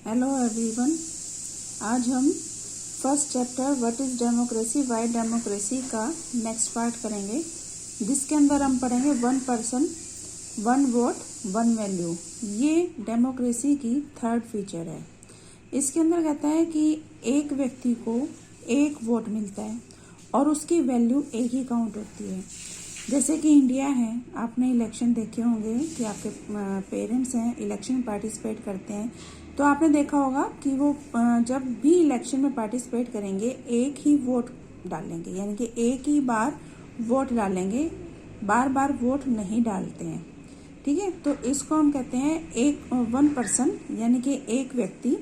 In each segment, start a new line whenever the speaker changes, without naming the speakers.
Hello everyone. आज हम first chapter what is democracy Y democracy का नेक्स्ट पार्ट करेंगे, जिसके अंदर हम पढ़ेंगे 1 पर्सन 1 वोट 1 वैल्यू। ये डेमोक्रेसी की थर्ड फीचर है। इसके अंदर कहता है कि एक व्यक्ति को एक वोट मिलता है और उसकी वैल्यू एक ही काउंट होती है। जैसे कि इंडिया है, आपने इलेक्शन देखे होंगे कि आपके पेरेंट्स हैं इलेक्शन पार्टिसिपेट करते हैं, तो आपने देखा होगा कि वो जब भी इलेक्शन में पार्टिसिपेट करेंगे एक ही वोट डालेंगे, यानी कि एक ही बार वोट डालेंगे, बार बार वोट नहीं डालते हैं। ठीक है, तो इसको हम कहते हैं एक 1 पर्सन, यानी कि एक व्यक्ति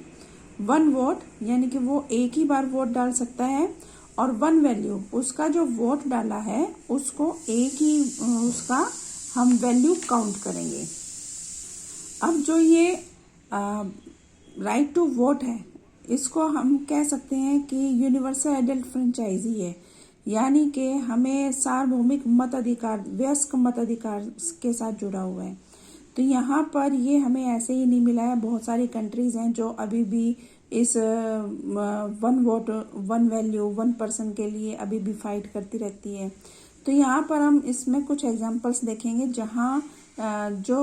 1 वोट, यानी कि वो एक ही बार वोट डाल सकता है, और 1 वैल्यू, उसका जो वोट डाला है उसको एक ही उसका हम वैल्यू काउंट करेंगे। अब जो ये राइट टू वोट है, इसको हम कह सकते हैं कि यूनिवर्सल एडल्ट फ्रेंचाइजी है, यानी कि हमें सार्वभौमिक मताधिकार, वयस्क मताधिकार के साथ जुड़ा हुआ है। तो यहाँ पर ये हमें ऐसे ही नहीं मिला है। बहुत सारी कंट्रीज हैं जो अभी भी इस 1 वोट 1 वैल्यू 1 पर्सन के लिए अभी भी फाइट करती रहती है। तो यहाँ पर हम इसमें कुछ एग्जांपल्स देखेंगे जहाँ जो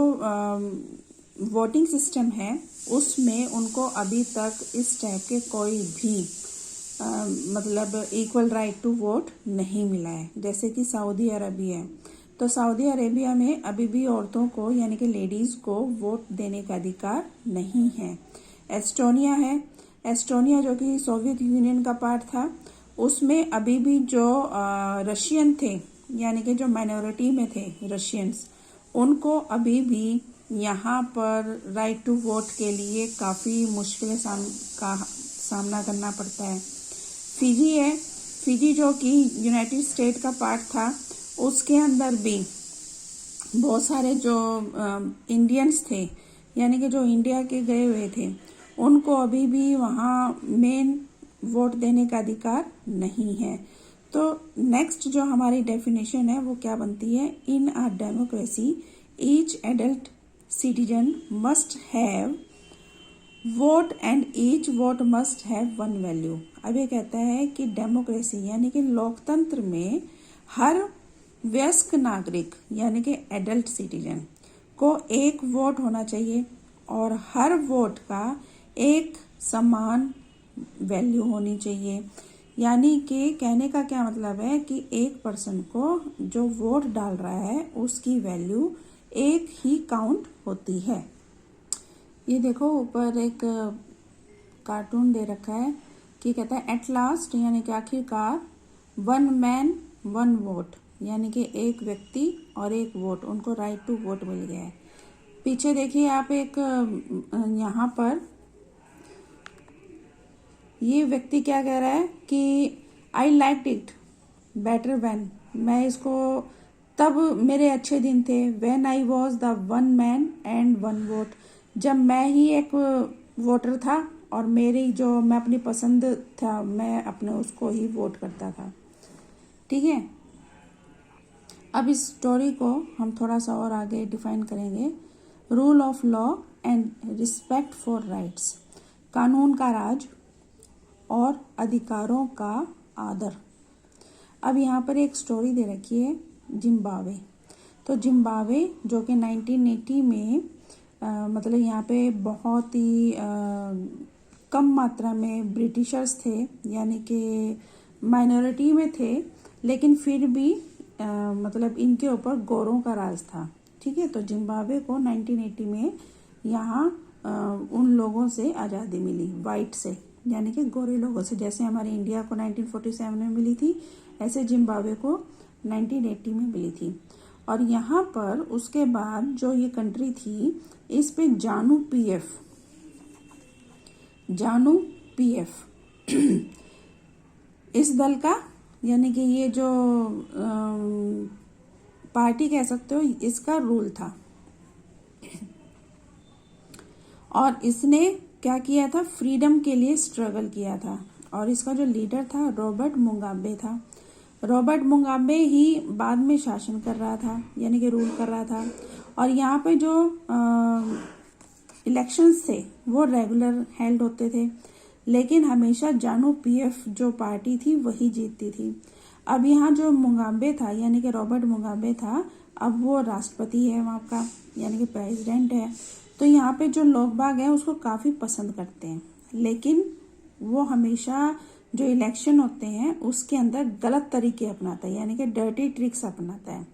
वोटिंग सिस्टम है उसमें उनको अभी तक इस टाइप के कोई भी मतलब इक्वल राइट टू वोट नहीं मिला है। जैसे कि सऊदी अरबिया है, तो सऊदी अरेबिया में अभी भी औरतों को, यानी कि लेडीज को वोट देने का अधिकार नहीं है। एस्टोनिया है, एस्टोनिया जो कि सोवियत यूनियन का पार्ट था, उसमें अभी भी जो रशियन थे, यानी कि जो माइनॉरिटी में थे रशियंस, उनको अभी भी यहाँ पर राइट टू वोट के लिए काफ़ी मुश्किलें का सामना करना पड़ता है। फिजी है, फिजी जो कि यूनाइटेड स्टेट का पार्ट था, उसके अंदर भी बहुत सारे जो इंडियंस थे, यानी कि जो इंडिया के गए हुए थे, उनको अभी भी वहाँ मेन वोट देने का अधिकार नहीं है। तो नेक्स्ट जो हमारी डेफिनेशन है वो क्या बनती है? In a democracy each adult citizen must have vote and each vote must have 1 value. अब ये कहता है कि डेमोक्रेसी यानी कि लोकतंत्र में हर वयस्क नागरिक, यानी कि एडल्ट सिटीजन को एक वोट होना चाहिए और हर वोट का एक समान वैल्यू होनी चाहिए। यानी कि कहने का क्या मतलब है कि एक पर्सन को जो वोट डाल रहा है उसकी वैल्यू एक ही काउंट होती है। ये देखो ऊपर एक कार्टून दे रखा है कि कहता है एट लास्ट, यानी कि आखिरकार 1 मैन 1 वोट, यानी कि एक व्यक्ति और एक वोट, उनको राइट टू वोट मिल गया है। पीछे देखिए आप, एक यहाँ पर ये व्यक्ति क्या कह रहा है कि I like it better when, मैं इसको तब मेरे अच्छे दिन थे, when I was the 1 man and 1 vote, जब मैं ही एक वोटर था और मेरी जो मैं अपनी पसंद था, मैं अपने उसको ही वोट करता था। ठीक है, अब इस स्टोरी को हम थोड़ा सा और आगे डिफाइन करेंगे। Rule of law and respect for rights, कानून का राज और अधिकारों का आदर। अब यहाँ पर एक स्टोरी दे रखी है जिम्बाब्वे। तो जिम्बाब्वे जो कि 1980 में मतलब यहाँ पे बहुत ही कम मात्रा में ब्रिटिशर्स थे, यानी कि माइनॉरिटी में थे, लेकिन फिर भी मतलब इनके ऊपर गोरों का राज था। ठीक है, तो जिम्बाब्वे को 1980 में यहाँ उन लोगों से आज़ादी मिली, वाइट से, यानी कि गोरे लोगों से। जैसे हमारे इंडिया को 1947 में मिली थी, ऐसे जिम्बाब्वे को 1980 में मिली थी। और यहाँ पर उसके बाद जो ये कंट्री थी, इस पे जानू पीएफ इस दल का, यानी कि ये जो पार्टी कह सकते हो, इसका रूल था। और इसने क्या किया था? फ्रीडम के लिए स्ट्रगल किया था। और इसका जो लीडर था रॉबर्ट मुगाबे था। रॉबर्ट मुगाबे ही बाद में शासन कर रहा था, यानी कि रूल कर रहा था। और यहाँ पे जो इलेक्शंस थे वो रेगुलर हेल्ड होते थे, लेकिन हमेशा जानु पीएफ जो पार्टी थी वही जीतती थी। अब यहाँ जो मुगाबे था यानी कि रॉबर्ट मुगाबे था, अब वो राष्ट्रपति है वहाँ का, यानी कि प्रेसिडेंट है। तो यहाँ पे जो लोग बाग हैं उसको काफ़ी पसंद करते हैं, लेकिन वो हमेशा जो इलेक्शन होते हैं उसके अंदर गलत तरीके अपनाता है, यानी कि डर्टी ट्रिक्स अपनाता है।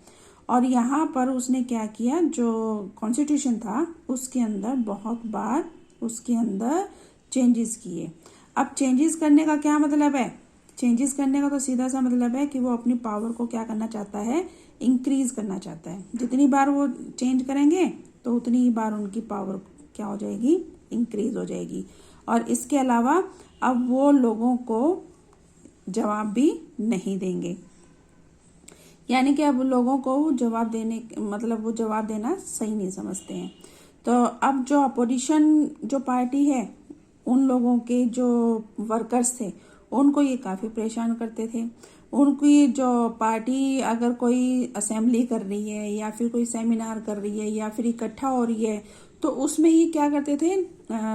और यहाँ पर उसने क्या किया, जो कॉन्स्टिट्यूशन था उसके अंदर बहुत बार उसके अंदर चेंजेस किए। अब चेंजेस करने का क्या मतलब है? चेंजेस करने का तो सीधा सा मतलब है कि वो अपनी पावर को क्या करना चाहता है, इंक्रीज करना चाहता है। जितनी बार वो चेंज करेंगे तो उतनी ही बार उनकी पावर क्या हो जाएगी, इंक्रीज हो जाएगी। और इसके अलावा अब वो लोगों को जवाब भी नहीं देंगे, यानी कि अब लोगों को जवाब देने मतलब वो जवाब देना सही नहीं समझते हैं। तो अब जो अपोजिशन जो पार्टी है, उन लोगों के जो वर्कर्स थे उनको ये काफ़ी परेशान करते थे। उनकी जो पार्टी अगर कोई असेंबली कर रही है या फिर कोई सेमिनार कर रही है या फिर इकट्ठा हो रही है, तो उसमें ये क्या करते थे,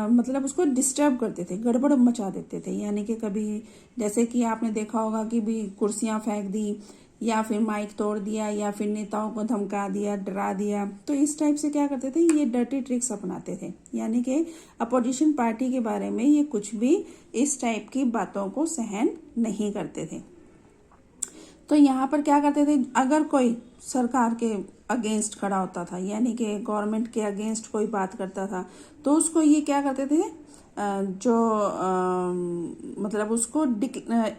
मतलब उसको डिस्टर्ब करते थे, गड़बड़ मचा देते थे। यानी कि कभी जैसे कि आपने देखा होगा कि भी कुर्सियां फेंक दी या फिर माइक तोड़ दिया या फिर नेताओं को धमका दिया, डरा दिया। तो इस टाइप से क्या करते थे, ये डर्टी ट्रिक्स अपनाते थे, यानी कि अपोजिशन पार्टी के बारे में ये कुछ भी इस टाइप की बातों को सहन नहीं करते थे। तो यहाँ पर क्या करते थे, अगर कोई सरकार के अगेंस्ट खड़ा होता था, यानी कि गवर्नमेंट के अगेंस्ट कोई बात करता था, तो उसको ये क्या करते थे, जो मतलब उसको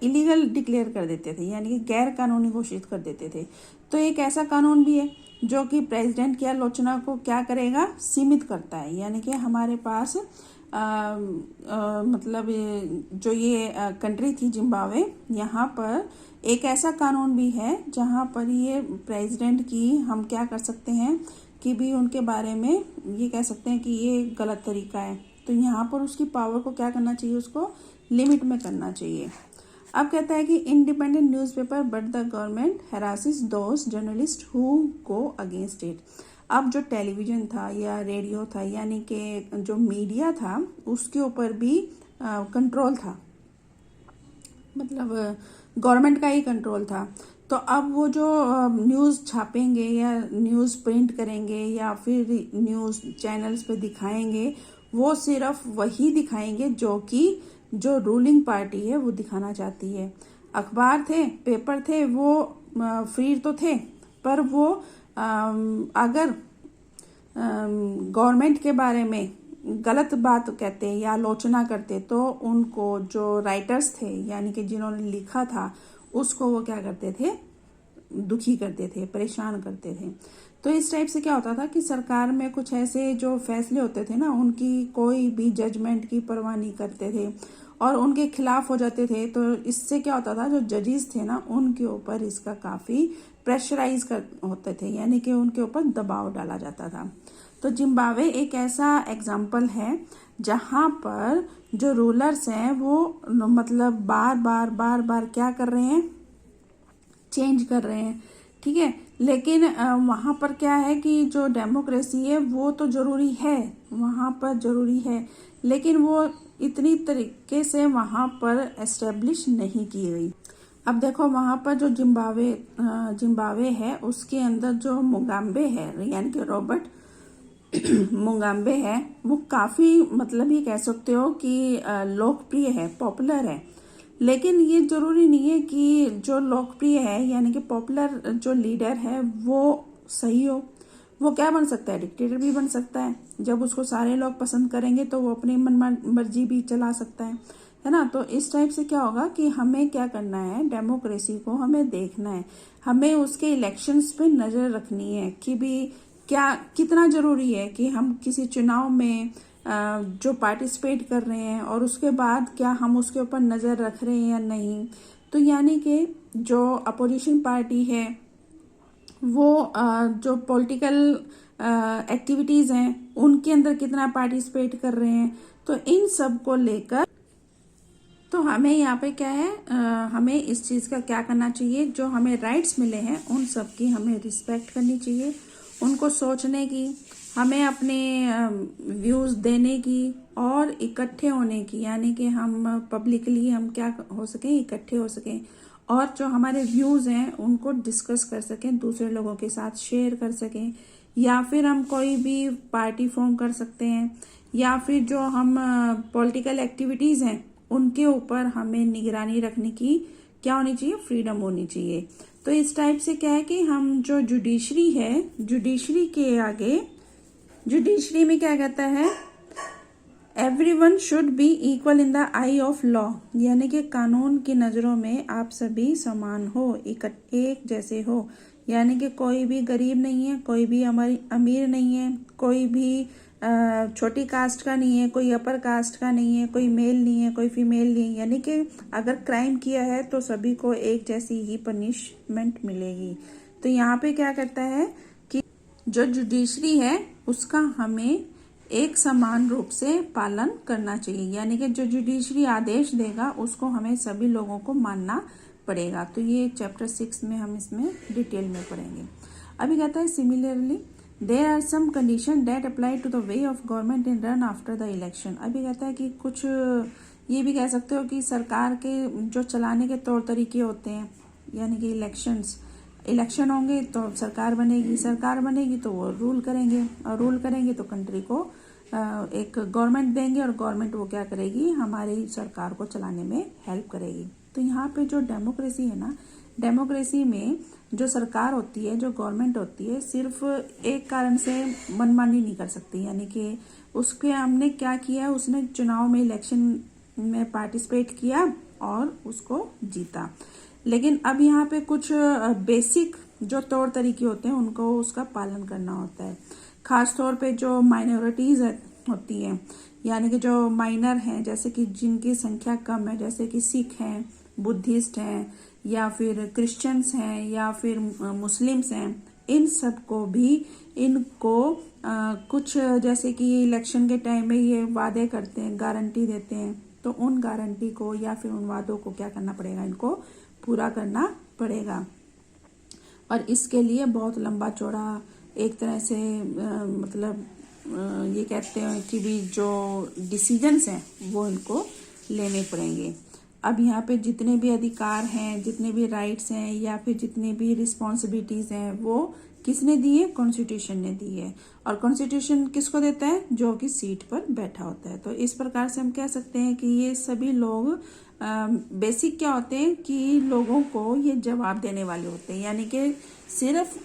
इलीगल डिक्लेयर कर देते थे, यानी कि गैर कानूनी घोषित कर देते थे। तो एक ऐसा कानून भी है जो कि प्रेसिडेंट की आलोचना को क्या करेगा, सीमित करता है। यानी कि हमारे पास मतलब जो ये कंट्री थी जिम्बाब्वे, यहाँ पर एक ऐसा कानून भी है जहाँ पर ये प्रेसिडेंट की हम क्या कर सकते हैं कि भी उनके बारे में ये कह सकते हैं कि ये गलत तरीका है। तो यहाँ पर उसकी पावर को क्या करना चाहिए, उसको लिमिट में करना चाहिए। अब कहता है कि independent newspaper but the government harasses those journalist who go against it. अब जो टेलीविज़न था या रेडियो था, यानी कि जो मीडिया था, उसके ऊपर भी कंट्रोल था, मतलब गवर्नमेंट का ही कंट्रोल था। तो अब वो जो न्यूज़ छापेंगे या न्यूज़ प्रिंट करेंगे या फिर न्यूज़ चैनल्स पे दिखाएंगे, वो सिर्फ वही दिखाएंगे जो कि जो रूलिंग पार्टी है वो दिखाना चाहती है। अखबार थे, पेपर थे, वो फ्री तो थे, पर वो अगर गवर्नमेंट के बारे में गलत बात कहते या आलोचना करते तो उनको जो राइटर्स थे, यानी कि जिन्होंने लिखा था, उसको वो क्या करते थे, दुखी करते थे, परेशान करते थे। तो इस टाइप से क्या होता था कि सरकार में कुछ ऐसे जो फैसले होते थे ना, उनकी कोई भी जजमेंट की परवाह नहीं करते थे और उनके खिलाफ हो जाते थे। तो इससे क्या होता था, जो जजेस थे ना, उनके ऊपर इसका काफ़ी प्रेशराइज कर होते थे, यानी कि उनके ऊपर दबाव डाला जाता था। तो जिम्बाब्वे एक ऐसा एग्जाम्पल है जहाँ पर जो रूलर्स हैं वो मतलब बार बार क्या कर रहे हैं, चेंज कर रहे हैं, ठीक है। लेकिन वहाँ पर क्या है कि जो डेमोक्रेसी है वो तो ज़रूरी है, वहाँ पर ज़रूरी है, लेकिन वो इतनी तरीके से वहाँ पर एस्टेब्लिश नहीं की गई। अब देखो वहाँ पर जो जिम्बाब्वे है, उसके अंदर जो मुगाबे है, यानी कि रॉबर्ट मुगाबे है, वो काफ़ी मतलब ये कह सकते हो कि लोकप्रिय है, पॉपुलर है। लेकिन ये जरूरी नहीं है कि जो लोकप्रिय है यानी कि पॉपुलर जो लीडर है वो सही हो। वो क्या बन सकता है, डिक्टेटर भी बन सकता है। जब उसको सारे लोग पसंद करेंगे तो वो अपनी मन मर्जी भी चला सकता है ना। तो इस टाइप से क्या होगा कि हमें क्या करना है, डेमोक्रेसी को हमें देखना है, हमें उसके इलेक्शंस पे नज़र रखनी है कि भी क्या कितना ज़रूरी है कि हम किसी चुनाव में जो पार्टिसिपेट कर रहे हैं और उसके बाद क्या हम उसके ऊपर नज़र रख रहे हैं या नहीं। तो यानी कि जो अपोजिशन पार्टी है वो जो पॉलिटिकल एक्टिविटीज़ हैं उनके अंदर कितना पार्टिसिपेट कर रहे हैं। तो इन सब को लेकर तो हमें यहाँ पे क्या है, हमें इस चीज़ का क्या करना चाहिए, जो हमें राइट्स मिले हैं उन सब की हमें रिस्पेक्ट करनी चाहिए, उनको सोचने की, हमें अपने व्यूज़ देने की और इकट्ठे होने की, यानी कि हम पब्लिकली हम क्या हो सकें, इकट्ठे हो सकें और जो हमारे व्यूज़ हैं उनको डिस्कस कर सकें, दूसरे लोगों के साथ शेयर कर सकें, या फिर हम कोई भी पार्टी फॉर्म कर सकते हैं, या फिर जो हम पॉलिटिकल एक्टिविटीज़ हैं उनके ऊपर हमें निगरानी रखने की क्या होनी चाहिए, फ्रीडम होनी चाहिए। तो इस टाइप से क्या है कि हम जो जुडिशरी है, जुडिशरी के आगे, जुडिशरी में क्या कहता है, everyone should be equal in the I of law, यानी कि कानून की नज़रों में आप सभी समान हो, एक जैसे हो, यानी कि कोई भी गरीब नहीं है, कोई भी अमीर नहीं है, कोई भी छोटी कास्ट का नहीं है, कोई अपर कास्ट का नहीं है, कोई मेल नहीं है, कोई फीमेल नहीं है, यानी कि अगर क्राइम किया है तो सभी को एक जैसी ही पनिशमेंट मिलेगी। तो यहाँ पे क्या करता है कि जो जुडिशरी है उसका हमें एक समान रूप से पालन करना चाहिए, यानी कि जो जुडिशरी आदेश देगा उसको हमें सभी लोगों को मानना पड़ेगा। तो ये चैप्टर 6 में हम इसमें डिटेल में पढ़ेंगे। अभी कहता है similarly there are some condition that apply to the way of government in run after the election. अभी कहता है कि कुछ ये भी कह सकते हो कि सरकार के जो चलाने के तौर तरीके होते हैं, यानी कि इलेक्शन होंगे तो सरकार बनेगी, सरकार बनेगी तो वो रूल करेंगे, और रूल करेंगे तो कंट्री को एक गवर्नमेंट देंगे, और गवर्नमेंट वो क्या करेगी, हमारी सरकार को चलाने में हेल्प करेगी। तो यहाँ पे जो डेमोक्रेसी है ना, डेमोक्रेसी में जो सरकार होती है, जो गवर्नमेंट होती है, सिर्फ एक कारण से मनमानी नहीं कर सकती, यानी कि उसके हमने क्या किया, उसने चुनाव में, इलेक्शन में पार्टिसिपेट किया और उसको जीता। लेकिन अब यहाँ पे कुछ बेसिक जो तौर तरीके होते हैं उनको उसका पालन करना होता है। खास तौर पे जो माइनॉरिटीज़ होती हैं, यानी कि जो माइनर हैं, जैसे कि जिनकी संख्या कम है, जैसे कि सिख हैं, बुद्धिस्ट हैं, या फिर क्रिश्चियंस हैं, या फिर मुस्लिम्स हैं, इन सब को भी इनको कुछ जैसे कि इलेक्शन के टाइम में ये वादे करते हैं, गारंटी देते हैं, तो उन गारंटी को या फिर उन वादों को क्या करना पड़ेगा, इनको पूरा करना पड़ेगा। और इसके लिए बहुत लंबा चौड़ा एक तरह से ये कहते हैं कि भी जो डिसीजंस हैं वो इनको लेने पड़ेंगे। अब यहाँ पे जितने भी अधिकार हैं, जितने भी राइट्स हैं, या फिर जितने भी रिस्पॉन्सिबिलिटीज़ हैं, वो किसने दी है, कॉन्स्टिट्यूशन ने दी है। और कॉन्स्टिट्यूशन किसको देता है, जो कि सीट पर बैठा होता है। तो इस प्रकार से हम कह सकते हैं कि ये सभी लोग बेसिक क्या होते हैं कि लोगों को ये जवाब देने वाले होते हैं, यानी कि सिर्फ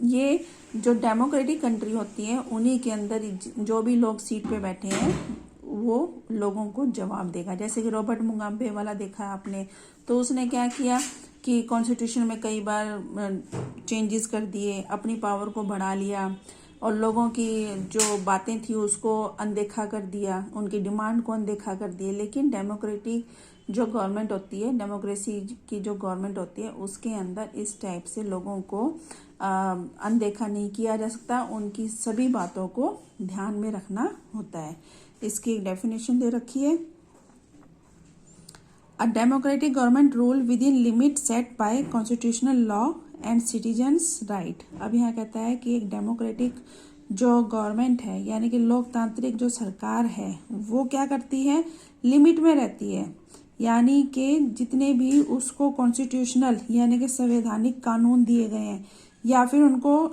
ये जो डेमोक्रेटिक कंट्री होती है उन्हीं के अंदर जो भी लोग सीट पे बैठे हैं वो लोगों को जवाब देगा। जैसे कि रॉबर्ट मुगाबे वाला देखा आपने, तो उसने क्या किया कि कॉन्स्टिट्यूशन में कई बार चेंजेस कर दिए, अपनी पावर को बढ़ा लिया, और लोगों की जो बातें थी उसको अनदेखा कर दिया, उनकी डिमांड को अनदेखा कर दिया। लेकिन डेमोक्रेटिक जो गवर्नमेंट होती है, डेमोक्रेसी की जो गवर्नमेंट होती है, उसके अंदर इस टाइप से लोगों को अनदेखा नहीं किया जा सकता, उनकी सभी बातों को ध्यान में रखना होता है। इसकी एक डेफिनेशन दे रखी है, a democratic government rule within limit set by constitutional law and citizens right. अब यहाँ कहता है कि एक डेमोक्रेटिक जो गवर्नमेंट है, यानी कि लोकतांत्रिक जो सरकार है, वो क्या करती है, लिमिट में रहती है, यानी कि जितने भी उसको कॉन्स्टिट्यूशनल यानी कि संवैधानिक कानून दिए गए हैं, या फिर उनको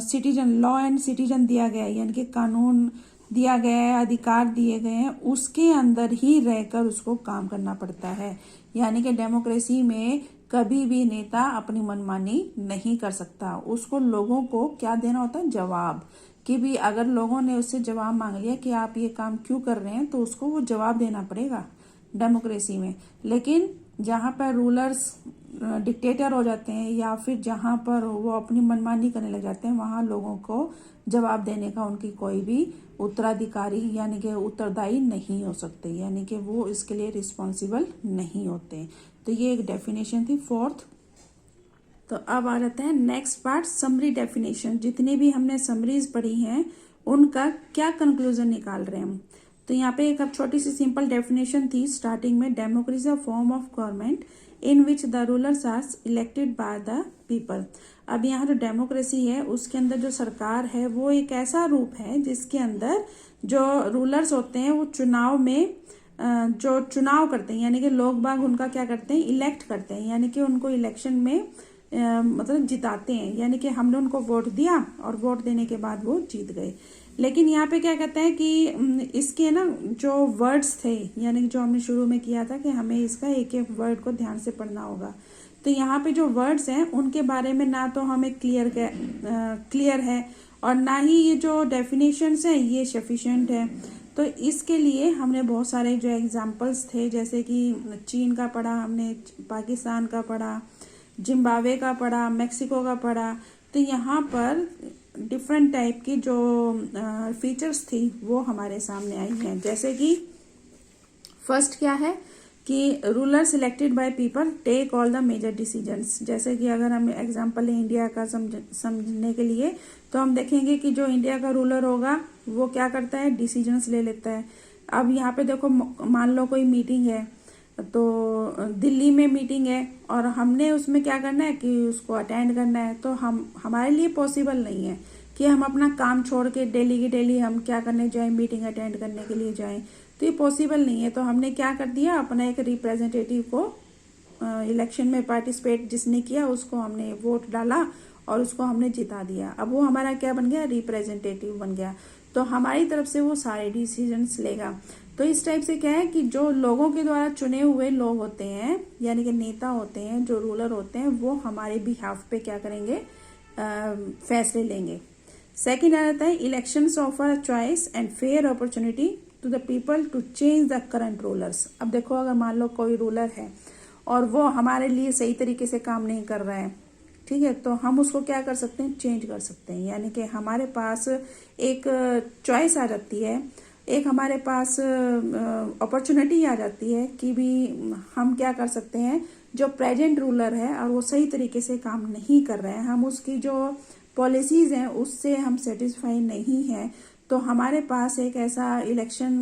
सिटीजन लॉ एंड सिटीजन दिया गया है, यानी कि कानून दिया गया है, अधिकार दिए गए हैं, उसके अंदर ही रहकर उसको काम करना पड़ता है। यानी कि डेमोक्रेसी में कभी भी नेता अपनी मनमानी नहीं कर सकता, उसको लोगों को क्या देना होता है, जवाब, कि भी अगर लोगों ने उससे जवाब मांग लिया कि आप ये काम क्यों कर रहे हैं, तो उसको वो जवाब देना पड़ेगा डेमोक्रेसी में। लेकिन जहाँ पर रूलर्स डिक्टेटर हो जाते हैं, या फिर जहाँ पर वो अपनी मनमानी करने लग जाते हैं, वहाँ लोगों को जवाब देने का उनकी कोई भी उत्तराधिकारी यानी कि उत्तरदायी नहीं हो सकते, यानी कि वो इसके लिए रिस्पॉन्सिबल नहीं होते। तो ये एक डेफिनेशन थी फोर्थ। तो अब आ जाता है नेक्स्ट पार्ट, समरी डेफिनेशन। जितनी भी हमने समरीज पढ़ी हैं उनका क्या कंक्लूजन निकाल रहे हैं हम। तो यहाँ पे एक अब छोटी सी सिंपल डेफिनेशन थी स्टार्टिंग में, democracy a form of government in which the rulers are elected by the people. अब यहाँ जो डेमोक्रेसी है उसके अंदर जो सरकार है वो एक ऐसा रूप है जिसके अंदर जो रूलर्स होते हैं वो चुनाव में जो चुनाव करते हैं, यानी कि लोग बाग उनका क्या करते हैं, इलेक्ट करते हैं, यानी कि उनको इलेक्शन में मतलब जिताते हैं, यानी कि हमने उनको वोट दिया और वोट देने के बाद वो जीत गए। लेकिन यहाँ पे क्या कहते हैं कि इसके ना जो वर्ड्स थे, यानी कि जो हमने शुरू में किया था कि हमें इसका एक एक वर्ड को ध्यान से पढ़ना होगा, तो यहाँ पे जो वर्ड्स हैं उनके बारे में ना तो हमें क्लियर है और ना ही ये जो डेफिनेशंस हैं ये सफिशिएंट है। तो इसके लिए हमने बहुत सारे जो एग्जांपल्स थे, जैसे कि चीन का पढ़ा हमने, पाकिस्तान का पढ़ा, जिम्बाब्वे का पढ़ा, मेक्सिको का पढ़ा। तो यहाँ पर डिफरेंट टाइप की जो फीचर्स थी वो हमारे सामने आई हैं। जैसे कि फर्स्ट क्या है कि ruler selected by people take all the major decisions. जैसे कि अगर हम एग्जांपल लें इंडिया का समझने के लिए, तो हम देखेंगे कि जो इंडिया का रूलर होगा वो क्या करता है, डिसीजंस ले लेता है। अब यहाँ पे देखो, मान लो कोई मीटिंग है, तो दिल्ली में मीटिंग है और हमने उसमें क्या करना है कि उसको अटेंड करना है, तो हमारे लिए पॉसिबल नहीं है कि हम अपना काम छोड़ के डेली की डेली हम क्या करने जाएं, मीटिंग अटेंड करने के लिए जाएं, तो ये पॉसिबल नहीं है। तो हमने क्या कर दिया, अपना एक रिप्रेजेंटेटिव को इलेक्शन में पार्टिसिपेट जिसने किया उसको हमने वोट डाला और उसको हमने जिता दिया। अब वो हमारा क्या बन गया, रिप्रेजेंटेटिव बन गया, तो हमारी तरफ से वो सारे डिसीजंस लेगा। तो इस टाइप से क्या है कि जो लोगों के द्वारा चुने हुए लोग होते हैं, यानी कि नेता होते हैं, जो रूलर होते हैं, वो हमारे बिहाफ पे क्या करेंगे, फैसले लेंगे। सेकेंड आता है elections offer a choice and fair opportunity to the people to change the current rulers. अब देखो, अगर मान लो कोई रूलर है और वो हमारे लिए सही तरीके से काम नहीं कर रहा है, ठीक है, तो हम उसको क्या कर सकते हैं, चेंज कर सकते हैं। यानी कि हमारे पास एक चॉइस आ जाती है, एक हमारे पास अपॉर्चुनिटी आ जाती है कि भी हम क्या कर सकते हैं, जो प्रेजेंट रूलर है और वो सही तरीके से काम नहीं कर रहे हैं, हम उसकी जो पॉलिसीज हैं उससे हम सेटिस्फाई नहीं है, तो हमारे पास एक ऐसा इलेक्शन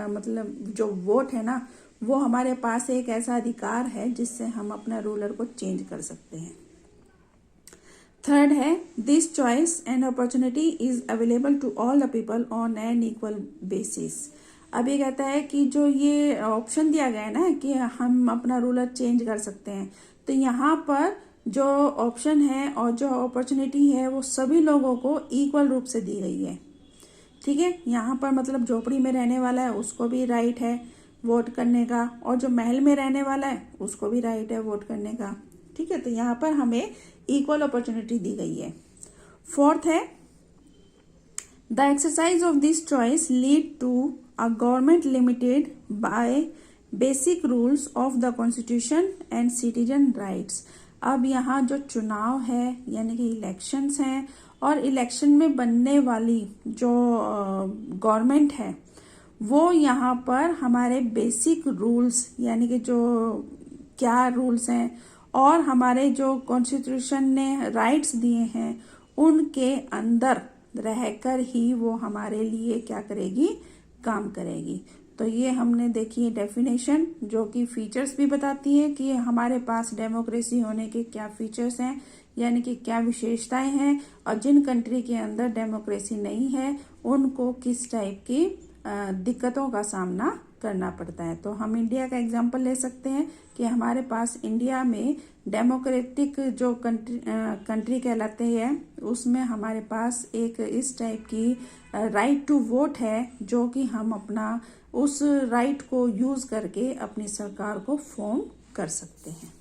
मतलब जो वोट है ना, वो हमारे पास एक ऐसा अधिकार है जिससे हम अपना रूलर को चेंज कर सकते हैं। थर्ड है this choice and opportunity is available to all the people on an equal basis. अब ये कहता है कि जो ये ऑप्शन दिया गया है ना कि हम अपना रूलर चेंज कर सकते हैं, तो यहाँ पर जो ऑप्शन है और जो अपॉर्चुनिटी है वो सभी लोगों को इक्वल रूप से दी गई है। ठीक है, यहाँ पर मतलब झोपड़ी में रहने वाला है उसको भी राइट है वोट करने का, और जो महल में रहने वाला है उसको भी राइट है वोट करने का। ठीक है, तो यहाँ पर हमें इक्वल अपॉर्चुनिटी दी गई है। फोर्थ है the exercise of this choice lead to a government limited by basic rules of the constitution and citizen rights. अब यहाँ जो चुनाव है यानी कि इलेक्शंस हैं और इलेक्शन में बनने वाली जो गवर्नमेंट है वो यहाँ पर हमारे बेसिक रूल्स यानी कि जो क्या रूल्स हैं और हमारे जो कॉन्स्टिट्यूशन ने राइट्स दिए हैं उनके अंदर रहकर ही वो हमारे लिए क्या करेगी, काम करेगी। तो ये हमने देखी है डेफिनेशन जो कि फीचर्स भी बताती है कि हमारे पास डेमोक्रेसी होने के क्या फीचर्स हैं, यानी कि क्या विशेषताएं हैं, और जिन कंट्री के अंदर डेमोक्रेसी नहीं है उनको किस टाइप की दिक्कतों का सामना करना पड़ता है। तो हम इंडिया का एग्जांपल ले सकते हैं कि हमारे पास इंडिया में डेमोक्रेटिक जो कंट्री कहलाते हैं उसमें हमारे पास एक इस टाइप की राइट टू वोट है जो कि हम अपना उस राइट को यूज करके अपनी सरकार को फॉर्म कर सकते हैं।